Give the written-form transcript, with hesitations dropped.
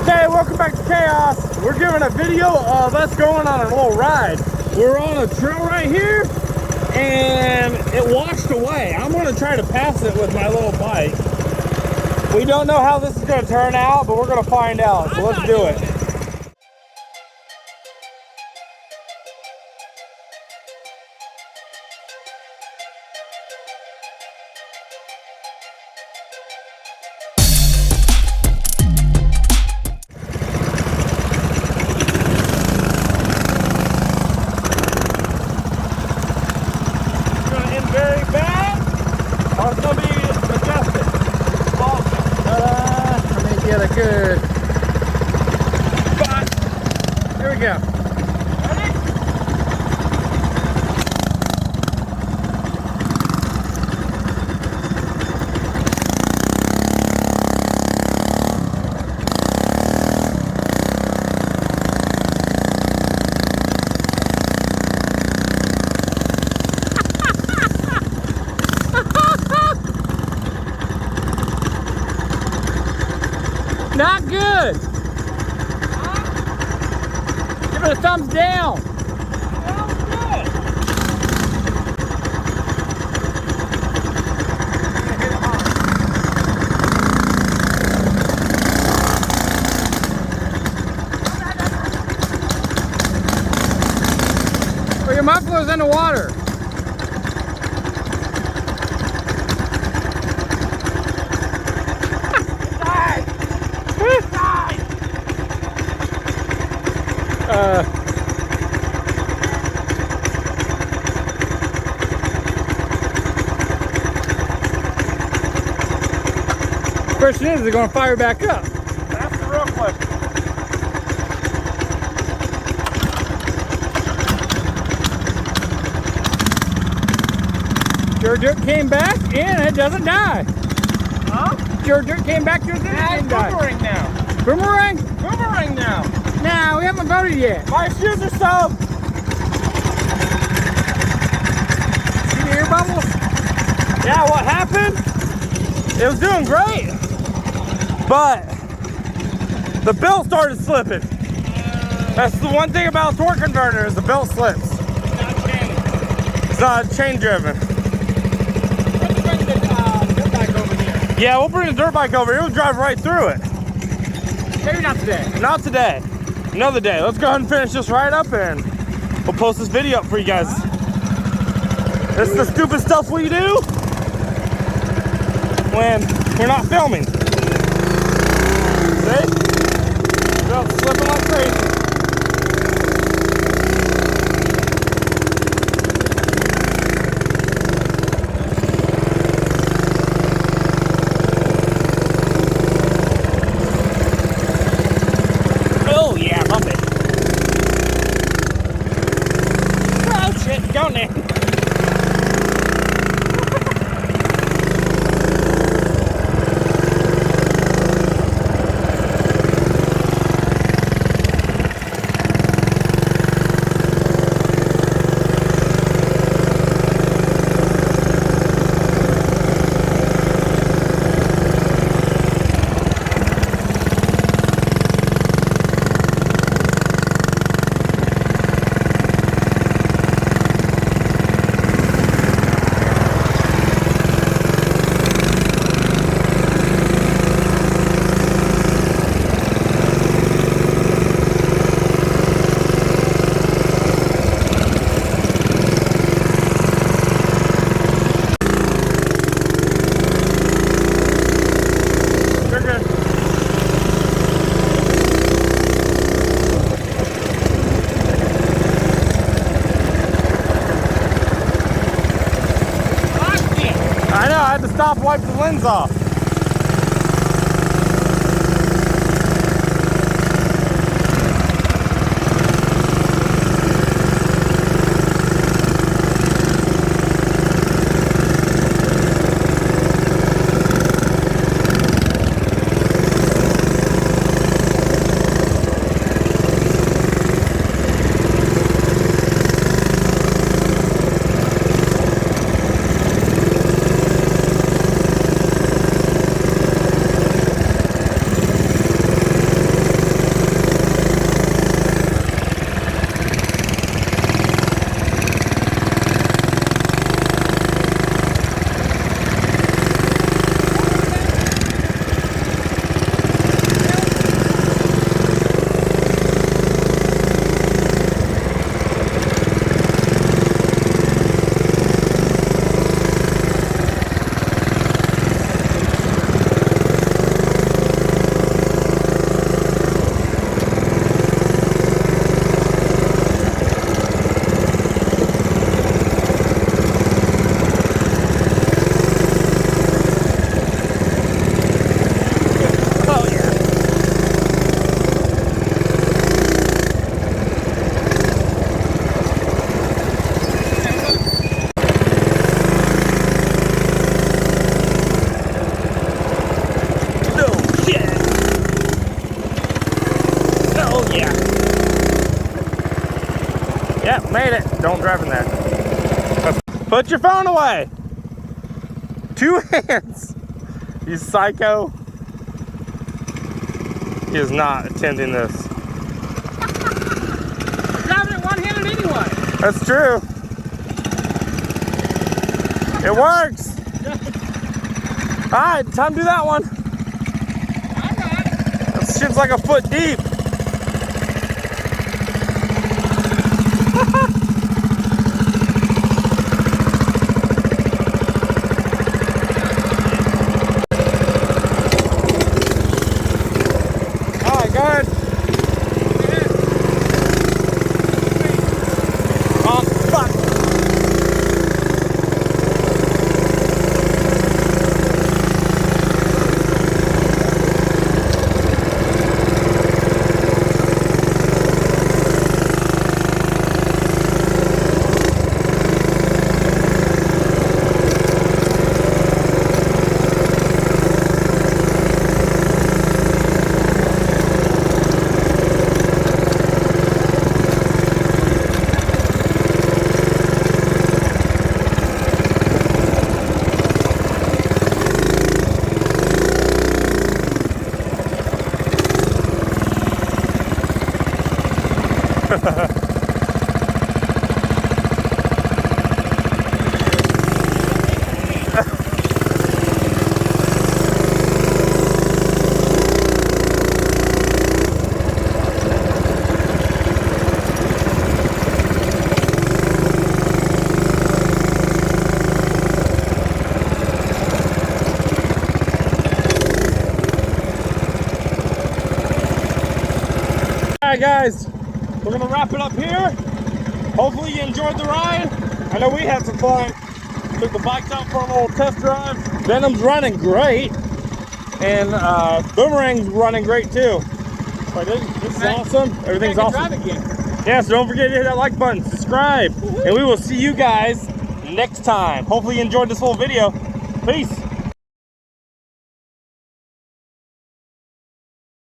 Okay, welcome back to Chaos. We're giving a video of us going on a little ride. We're on a trail right here, and it washed away. I'm gonna try to pass it with my little bike. We don't know how this is gonna turn out, but we're gonna find out, so let's do it. Get a good spot. Here we go. Ready? Not good. Give it a thumbs down. Sounds good. Well, your muffler's in the water. Question is it going to fire back up? That's the real question. Your dirt came back and it doesn't die. Huh? Your dirt came back, your dirt didn't die. Boomerang now. Boomerang? Boomerang now. No, we haven't voted yet. My shoes are soaked. See the air bubbles? Yeah, what happened? It was doing great, but the belt started slipping. That's the one thing about a torque converter is the belt slips. It's not chain driven. Let's bring the dirt bike over here. Yeah, we'll bring the dirt bike over here. We'll drive right through it. Maybe not today. Not today. Another day. Let's go ahead and finish this ride up and we'll post this video up for you guys. This is the stupid stuff we do when we're not filming. See? Belt's slipping like crazy. Oh yeah, bumpy. Oh shit, go there. I had to stop and wipe the lens off. Yeah. Yeah, made it. Don't drive in there. Put your phone away. 2 hands. You psycho. He is not attending this. I'm driving it one-handed anyway. That's true. It works. All right, time to do that one. All right. That shit's like a foot deep. All right, go ahead. Oh, fuck. Alright guys, we're gonna wrap it up here. Hopefully you enjoyed the ride. I know we had some fun. Took the bikes out for a little test drive. Venom's running great. And Boomerang's running great too. But this is awesome. Everything's awesome. Yeah, so don't forget to hit that like button, subscribe, and we will see you guys next time. Hopefully you enjoyed this whole video. Peace.